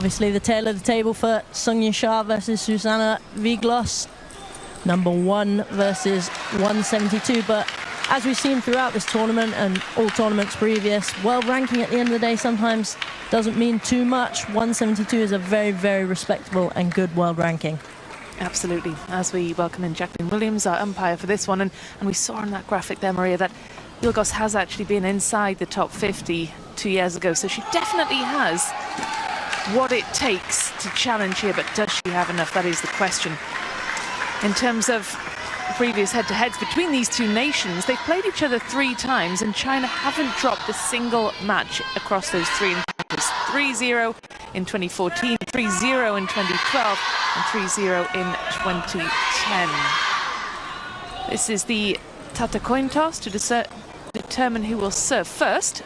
Obviously the tail of the table for Yingsha versus Zuzanna WIELGOS. Number 1 versus 172, but as we've seen throughout this tournament and all tournaments previous, world ranking at the end of the day sometimes doesn't mean too much. 172 is a very, very respectable and good world ranking. Absolutely. As we welcome in Jacqueline Williams, our umpire for this one, and we saw on that graphic there, Maria, that WIELGOS has actually been inside the top 50 2 years ago, so she definitely has what it takes to challenge here, but does she have enough? That is the question. In terms of previous head-to-heads between these two nations, they've played each other 3 times, and China haven't dropped a single match across those 3 encounters. 3-0 in 2014, 3-0 in 2012, and 3-0 in 2010. This is the Tata coin toss to determine who will serve first.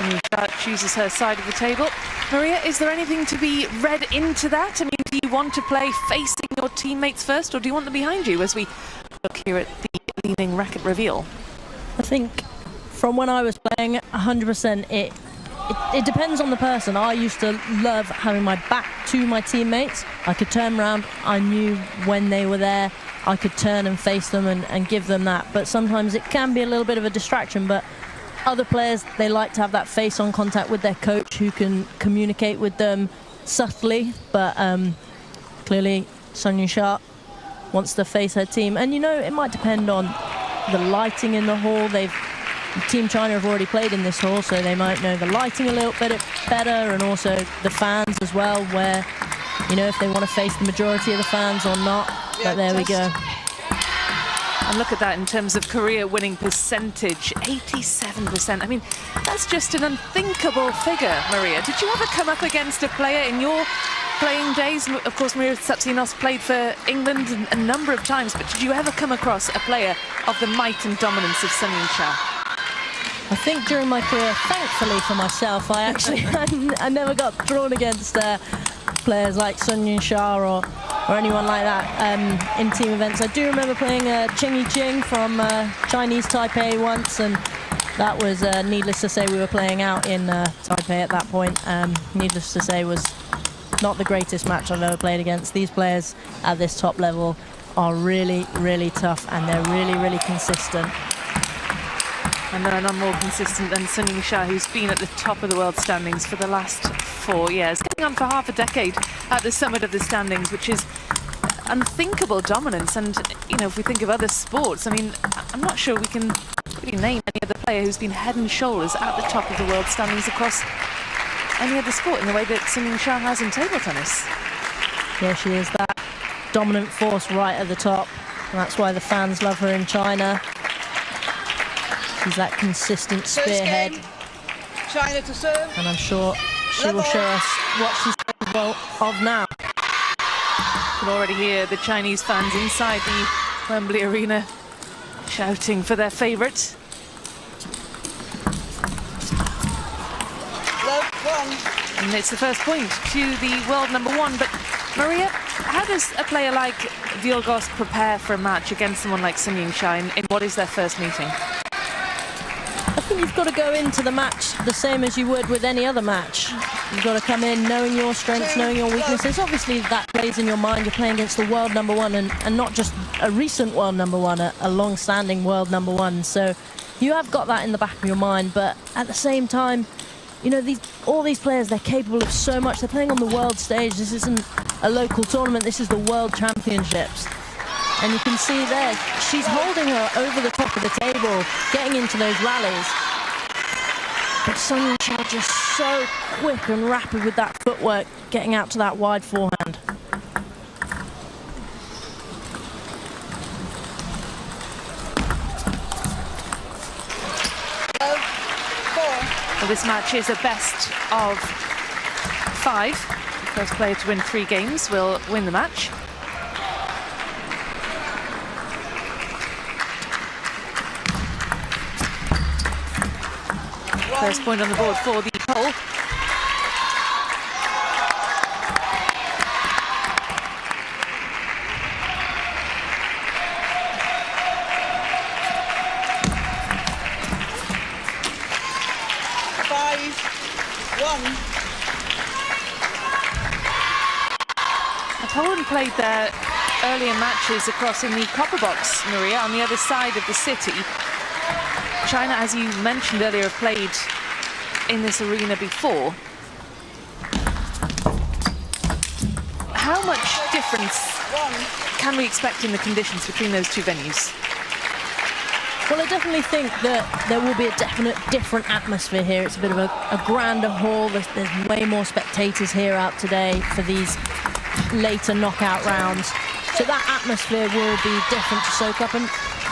Yingsha chooses her side of the table. Maria, is there anything to be read into that? I mean, do you want to play facing your teammates first, or do you want them behind you as we look here at the leaning racket reveal? I think from when I was playing, 100% it depends on the person. I used to love having my back to my teammates. I could turn around, I knew when they were there, I could turn and face them and give them that. But sometimes it can be a little bit of a distraction, but other players, they like to have that face-on contact with their coach who can communicate with them subtly. But clearly, Yingsha wants to face her team. And, you know, it might depend on the lighting in the hall. Team China have already played in this hall, so they might know the lighting a little bit better, and also the fans as well, where, you know, if they want to face the majority of the fans or not. But there we go. And look at that in terms of career winning percentage, 87%. I mean, that's just an unthinkable figure, Maria. Did you ever come up against a player in your playing days? Of course, Maria Tsatsinos played for England a number of times, but did you ever come across a player of the might and dominance of Yingsha? I think during my career, thankfully for myself, I actually I never got drawn against players like Yingsha or anyone like that in team events. I do remember playing Ching from Chinese Taipei once, and that was, needless to say, we were playing out in Taipei at that point. Needless to say, was not the greatest match I've ever played against. These players at this top level are really, really tough, and they're really, really consistent. And they're none more consistent than Yingsha, who's been at the top of the world standings for the last 4 years, getting on for half a decade at the summit of the standings, which is unthinkable dominance. And, you know, if we think of other sports, I mean, I'm not sure we can really name any other player who's been head and shoulders at the top of the world standings across any other sport in the way that Yingsha has in table tennis. Yeah, she is that dominant force right at the top, and that's why the fans love her in China. She's that consistent spearhead. China to serve. And I'm sure she will show us what she's capable of now. You can already hear the Chinese fans inside the Wembley Arena shouting for their favourite. And it's the first point to the world #1. But Maria, how does a player like WIELGOS prepare for a match against someone like Yingsha in what is their first meeting? I think you've got to go into the match the same as you would with any other match. You've got to come in knowing your strengths, knowing your weaknesses. Obviously, that plays in your mind. You're playing against the world #1, and not just a recent world #1, a long-standing world #1. So you have got that in the back of your mind. But at the same time, you know, all these players, they're capable of so much. They're playing on the world stage. This isn't a local tournament. This is the World Championships. And you can see there, she's holding her over the top of the table, getting into those rallies. But Yingsha just so quick and rapid with that footwork, getting out to that wide forehand. Well, this match is a best of 5. The first player to win 3 games will win the match. First point on the board for the pole. 1. Poland played their earlier matches across in the copper box, Maria, on the other side of the city. China, as you mentioned earlier, have played in this arena before. How much difference can we expect in the conditions between those two venues? Well, I definitely think that there will be a definite different atmosphere here. It's a bit of a grander hall. There's way more spectators here out today for these later knockout rounds. So that atmosphere will be different to soak up. And,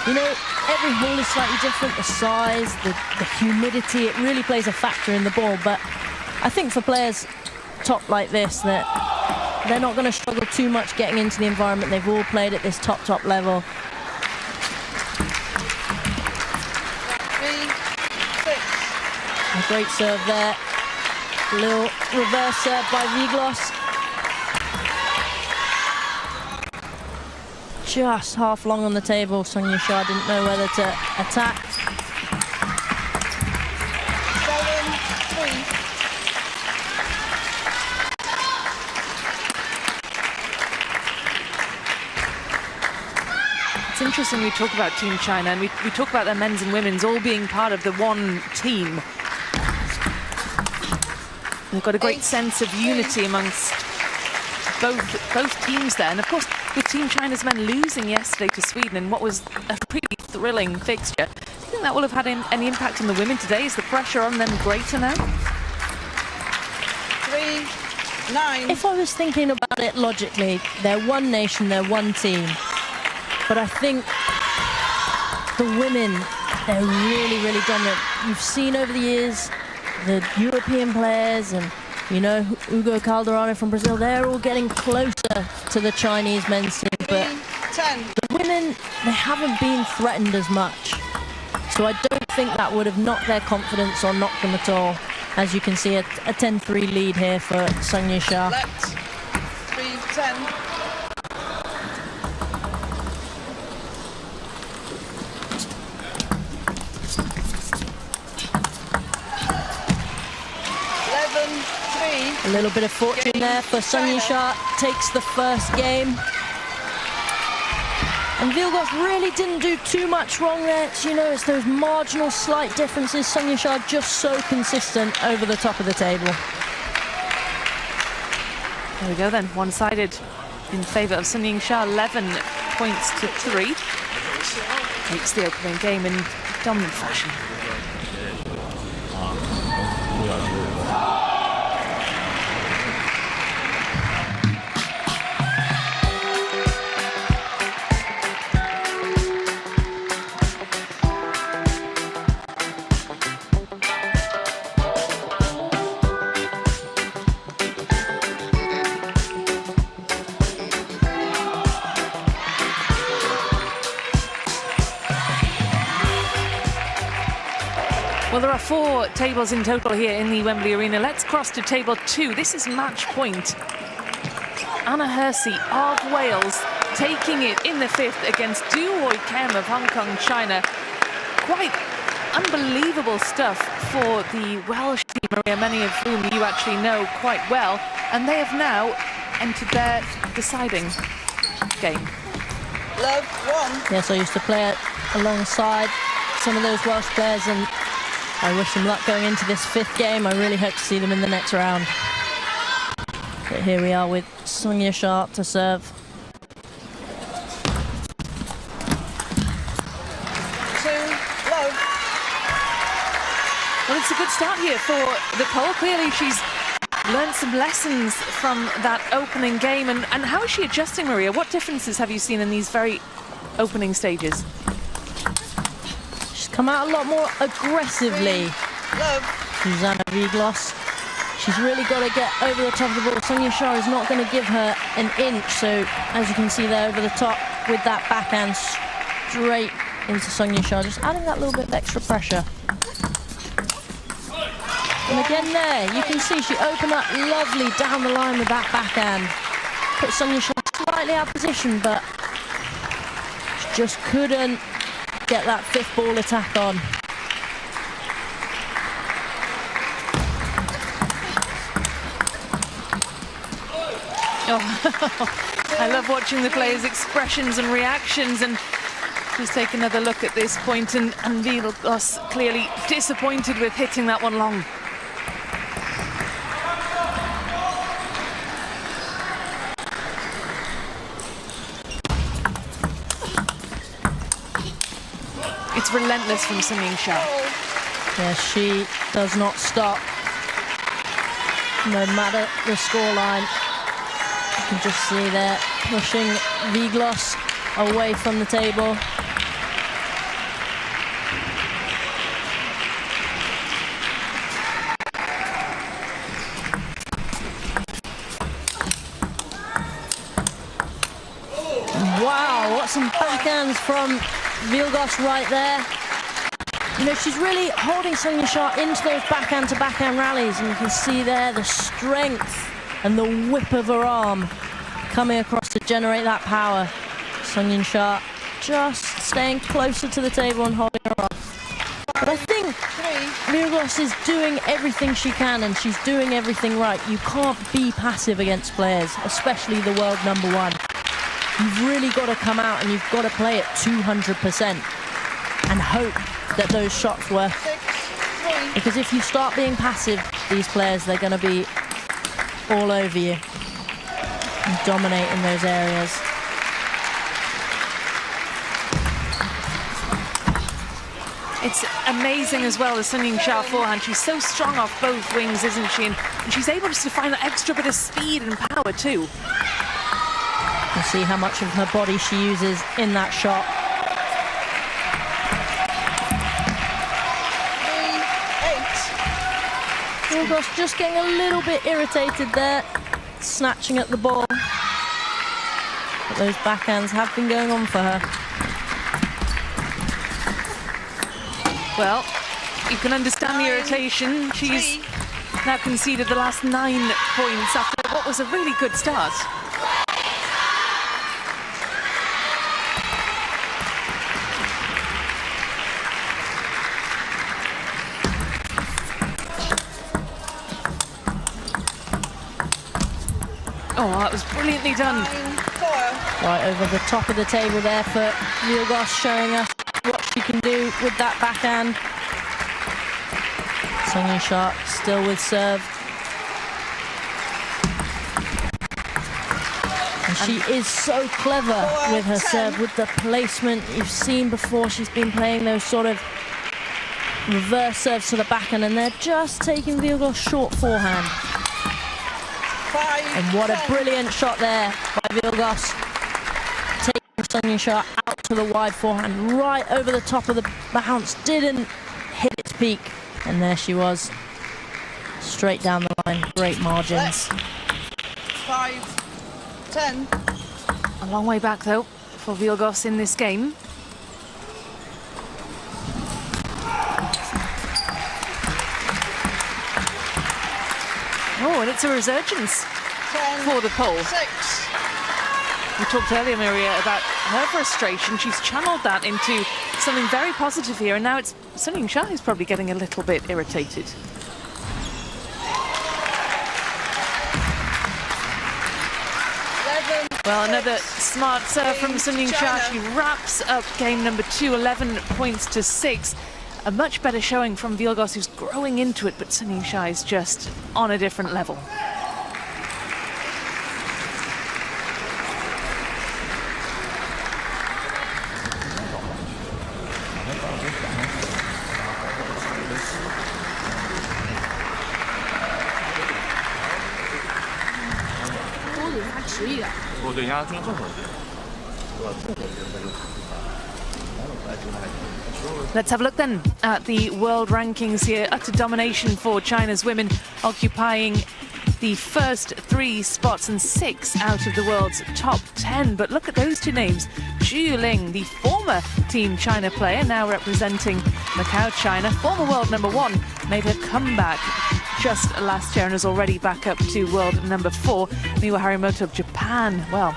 you know, every hall is slightly different. The size, the humidity, it really plays a factor in the ball. But I think for players top like this, that they're not going to struggle too much getting into the environment. They've all played at this top level. 3, 6. A great serve there. A little reverse serve by WIELGOS. Just half long on the table. Sung Yingsha didn't know whether to attack. 7, 3. It's interesting we talk about Team China, and we talk about their men's and women's all being part of the one team. They've got a great sense of unity amongst both teams there. And of course, with Team China's men losing yesterday to Sweden in what was a pretty thrilling fixture, do you think that will have had any impact on the women today? Is the pressure on them greater now? 3, 9. If I was thinking about it logically, they're one nation, they're one team. But I think the women, they're really dominant. You've seen over the years the European players and, you know, Hugo Calderano from Brazil, they're all getting closer to the Chinese men's team. But 10. the women, they haven't been threatened as much. So I don't think that would have knocked their confidence or knocked them at all. As you can see, a 10-3 lead here for Sung Yingsha. Left. 3, 10. A little bit of fortune there for Sung Yingsha, takes the first game. And WIELGOS really didn't do too much wrong there. It's, you know, it's those marginal slight differences. Sung Yingsha just so consistent over the top of the table. There we go then, one-sided in favour of Sung Yingsha, 11 points to 3. Takes the opening game in dominant fashion. Well, there are 4 tables in total here in the Wembley Arena. Let's cross to table 2. This is match point. Anna Hersey of Wales taking it in the 5th against Du Hoi Kem of Hong Kong, China. Quite unbelievable stuff for the Welsh team, Maria, many of whom you actually know quite well. And they have now entered their deciding game. Love 1. Yes, I used to play it alongside some of those Welsh players, and I wish them luck going into this 5th game. I really hope to see them in the next round. But here we are with Sung Yingsha to serve. 2, love. Well, it's a good start here for the Pole. Clearly, she's learned some lessons from that opening game. And how is she adjusting, Maria? What differences have you seen in these very opening stages? She's come out a lot more aggressively. Love. Zuzanna WIELGOS. She's really got to get over the top of the ball. Sung Yingsha is not going to give her an inch. So, as you can see there over the top with that backhand straight into Sung Yingsha, just adding that little bit of extra pressure. And again there, you can see she opened up lovely down the line with that backhand. Put Sung Yingsha slightly out of position, but she just couldn't get that 5th ball attack on. Oh, I love watching the players' expressions and reactions, and just take another look at this point, and WIELGOS clearly disappointed with hitting that one long. It's relentless from Yingsha. Yeah, she does not stop. No matter the scoreline. You can just see there pushing WIELGOS away from the table. Wow, what some backhands from WIELGOS right there. You know, she's really holding Yingsha into those backhand-to-backhand rallies, and you can see there the strength and the whip of her arm coming across to generate that power. Yingsha just staying closer to the table and holding her off. But I think WIELGOS is doing everything she can, and she's doing everything right. You can't be passive against players, especially the world #1. You've really got to come out and you've got to play at 200% and hope that those shots work. Because if you start being passive, these players, they're going to be all over you and dominate in those areas. It's amazing as well, the Yingsha forehand. She's so strong off both wings, isn't she? And she's able just to find that extra bit of speed and power too. You see how much of her body she uses in that shot. WIELGOS just getting a little bit irritated there, snatching at the ball. But those backhands have been going on for her. Well, you can understand the irritation. She's now conceded the last 9 points after what was a really good start. Oh, that was brilliantly done. Right over the top of the table there for WIELGOS, showing us what she can do with that backhand. Yingsha still with serve. And she is so clever with her serve, with the placement. You've seen before, she's been playing those sort of reverse serves to the backhand, and they're just taking WIELGOS short forehand. And what a brilliant shot there by WIELGOS, taking Yingsha out to the wide forehand, right over the top of the bounce, didn't hit its peak, and there she was, straight down the line. Great margins. 5-10. A long way back though for WIELGOS in this game. Oh, and it's a resurgence for the pole. 6. We talked earlier, Maria, about her frustration. She's channeled that into something very positive here, and now it's Yingsha who's probably getting a little bit irritated. Well, another smart serve from Yingsha. She wraps up game number 2, 11 points to 6. A much better showing from WIELGOS, who's growing into it, but Yingsha is just on a different level. Let's have a look then at the world rankings here. Utter domination for China's women, occupying the first 3 spots and 6 out of the world's top 10. But look at those 2 names. Zhu Ling, the former Team China player, now representing Macau, China, former world #1, made her comeback just last year and is already back up to world #4. Miwa Harimoto of Japan, well,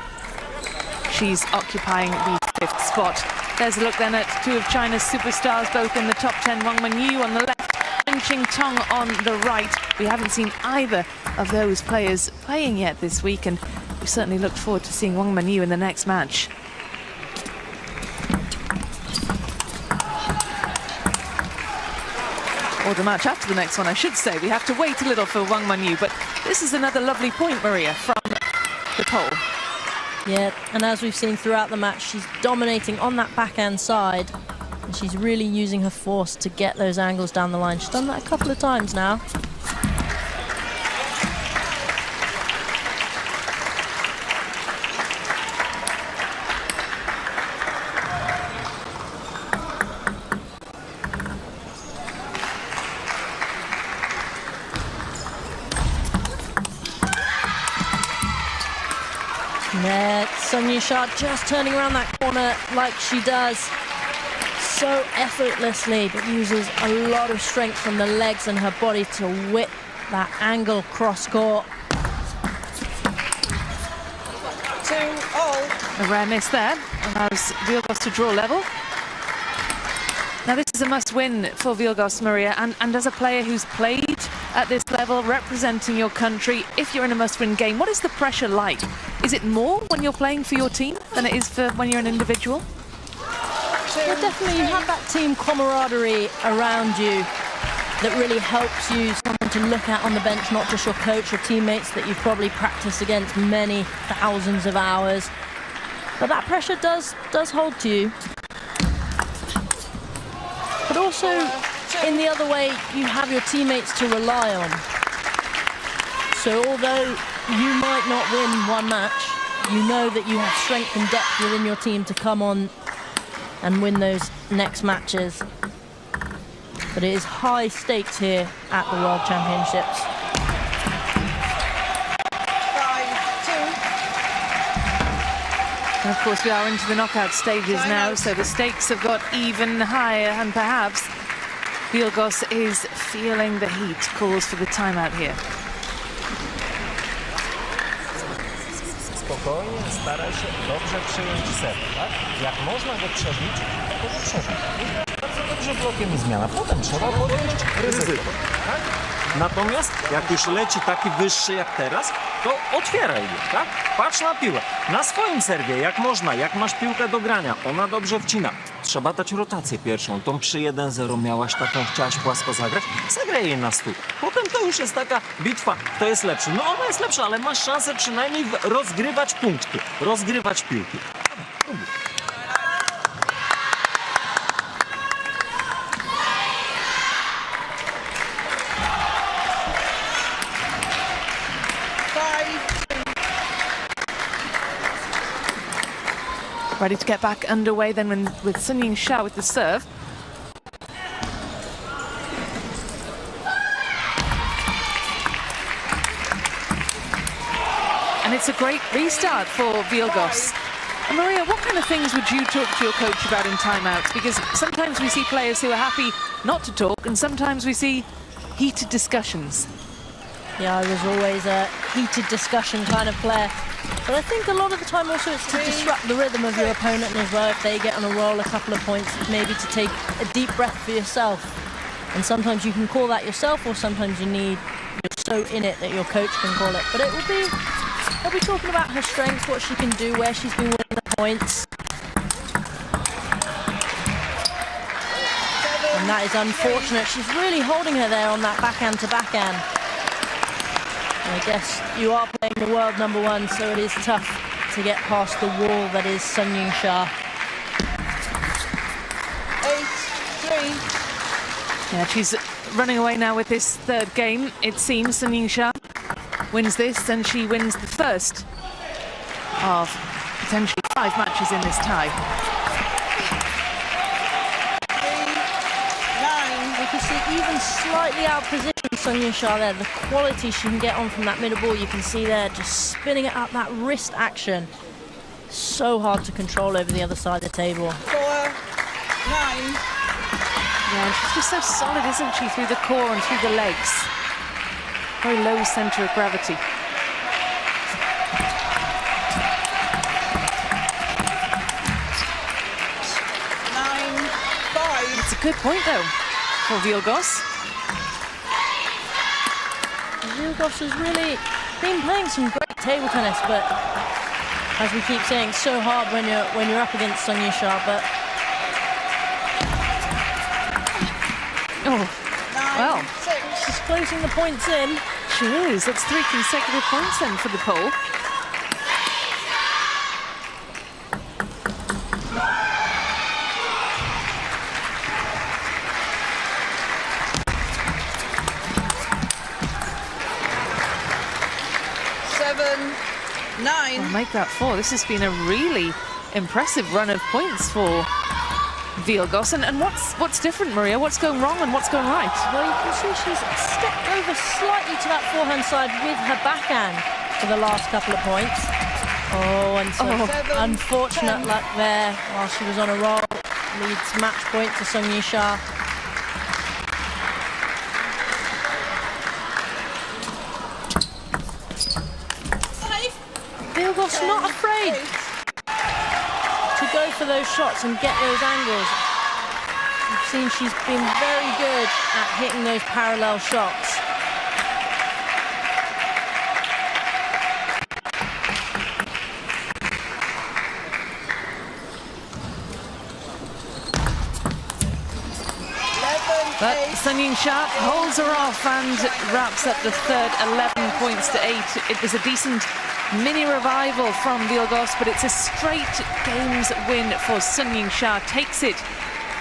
she's occupying the 5th spot. There's a look then at 2 of China's superstars, both in the top 10. Wang Mengyu on the left, Chen Qingtong on the right. We haven't seen either of those players playing yet this week, and We certainly look forward to seeing Wang Manyu in the next match. Or the match after the next one, I should say. We have to wait a little for Wang Manyu, but this is another lovely point, Maria, from the pole. Yeah, and as we've seen throughout the match, she's dominating on that backhand side, and she's really using her force to get those angles down the line. She's done that a couple of times now. There, Sun Yingsha just turning around that corner like she does so effortlessly, but uses a lot of strength from the legs and her body to whip that angle cross court. 2-all. A rare miss there, allows WIELGOS to draw level. Now this is a must-win for WIELGOS, Maria, and as a player who's played at this level, representing your country, if you're in a must-win game, what is the pressure like? Is it more when you're playing for your team than it is for when you're an individual? Well, definitely you have that team camaraderie around you that really helps you, someone to look at on the bench, not just your coach or teammates that you've probably practiced against many thousands of hours. But that pressure does hold to you. But also, in the other way, you have your teammates to rely on. So although you might not win one match, you know that you have strength and depth within your team to come on and win those next matches. But it is high stakes here at the World Championships. 5-2. And of course we are into the knockout stages now, so the stakes have got even higher, and perhaps WIELGOS is feeling the heat, calls for the timeout here. Spokojnie, staraj się dobrze przyjąć set, tak? Jak można go przebić, to go przebić. Bardzo dobrze blokiem i zmiana. Potem trzeba podjąć ryzyko, tak? Natomiast jak już leci taki wyższy jak teraz, to otwieraj go, tak? Patrz na piłę. Na swoim serwie, jak można, jak masz piłkę do grania, ona dobrze wcina. Trzeba dać rotację pierwszą. Tą przy 1-0 miałaś taką, chciałaś płasko zagrać, zagraj jej na stół. Potem to już jest taka bitwa, kto jest lepszy. No ona jest lepsza, ale masz szansę przynajmniej rozgrywać punkty, rozgrywać piłki. Ready to get back underway then with Sun Yingsha with the serve. And it's a great restart for WIELGOS. And Maria, what kind of things would you talk to your coach about in timeouts? Because sometimes we see players who are happy not to talk, and sometimes we see heated discussions. Yeah, I was always a heated discussion kind of player. But I think a lot of the time also it's to disrupt the rhythm of your opponent as well. If they get on a roll, a couple of points, maybe to take a deep breath for yourself. And sometimes you can call that yourself, or sometimes you're so in it that your coach can call it. But they'll be talking about her strengths, what she can do, where she's been winning the points. And that is unfortunate. She's really holding her there on that backhand to backhand. I guess you are playing the world #1, so it is tough to get past the wall that is Sun Yingsha. 8-3. Yeah, she's running away now with this third game. It seems Sun Yingsha wins this, and she wins the first of potentially 5 matches in this tie. 3-9. You can see even slightly out of position Sun Yingsha there. The quality she can get on from that middle ball, you can see there, just spinning it up, that wrist action. So hard to control over the other side of the table. 4-9. Yeah, and she's just so solid, isn't she, through the core and through the legs. Very low centre of gravity. 9-5. It's a good point, though, for WIELGOS. WIELGOS has really been playing some great table tennis, but as we keep saying, so hard when you're up against Sung Yingsha, but Well, she's closing the points in. she is. That's 3 consecutive points then for the pole. I'll make that 4. This has been a really impressive run of points for WIELGOS. And what's different, Maria? What's going wrong and what's going right? Well, you can see she's stepped over slightly to that forehand side with her backhand for the last couple of points. Oh, and some unfortunate luck there while she was on a roll. Leads match point to Sung Yingsha. WIELGOS not afraid to go for those shots and get those angles. You've seen she's been very good at hitting those parallel shots. But Sung Yingsha holds her off and wraps up the third 11 points to 8. It was a decent mini revival from WIELGOS, but it's a straight games win for Sung Yingsha. Takes it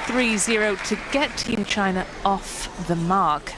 3-0 to get Team China off the mark.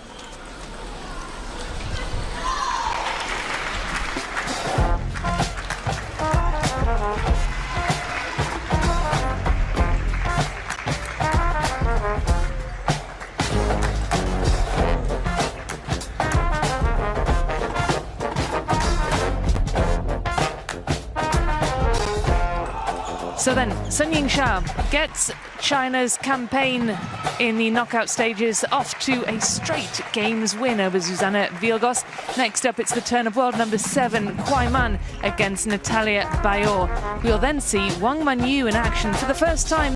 So then, Sung Yingsha gets China's campaign in the knockout stages off to a straight games win over Zuzanna WIELGOS. Next up, it's the turn of world number 7, Kwai Man, against Natalia Bayor. We'll then see Wang Manyu in action for the first time.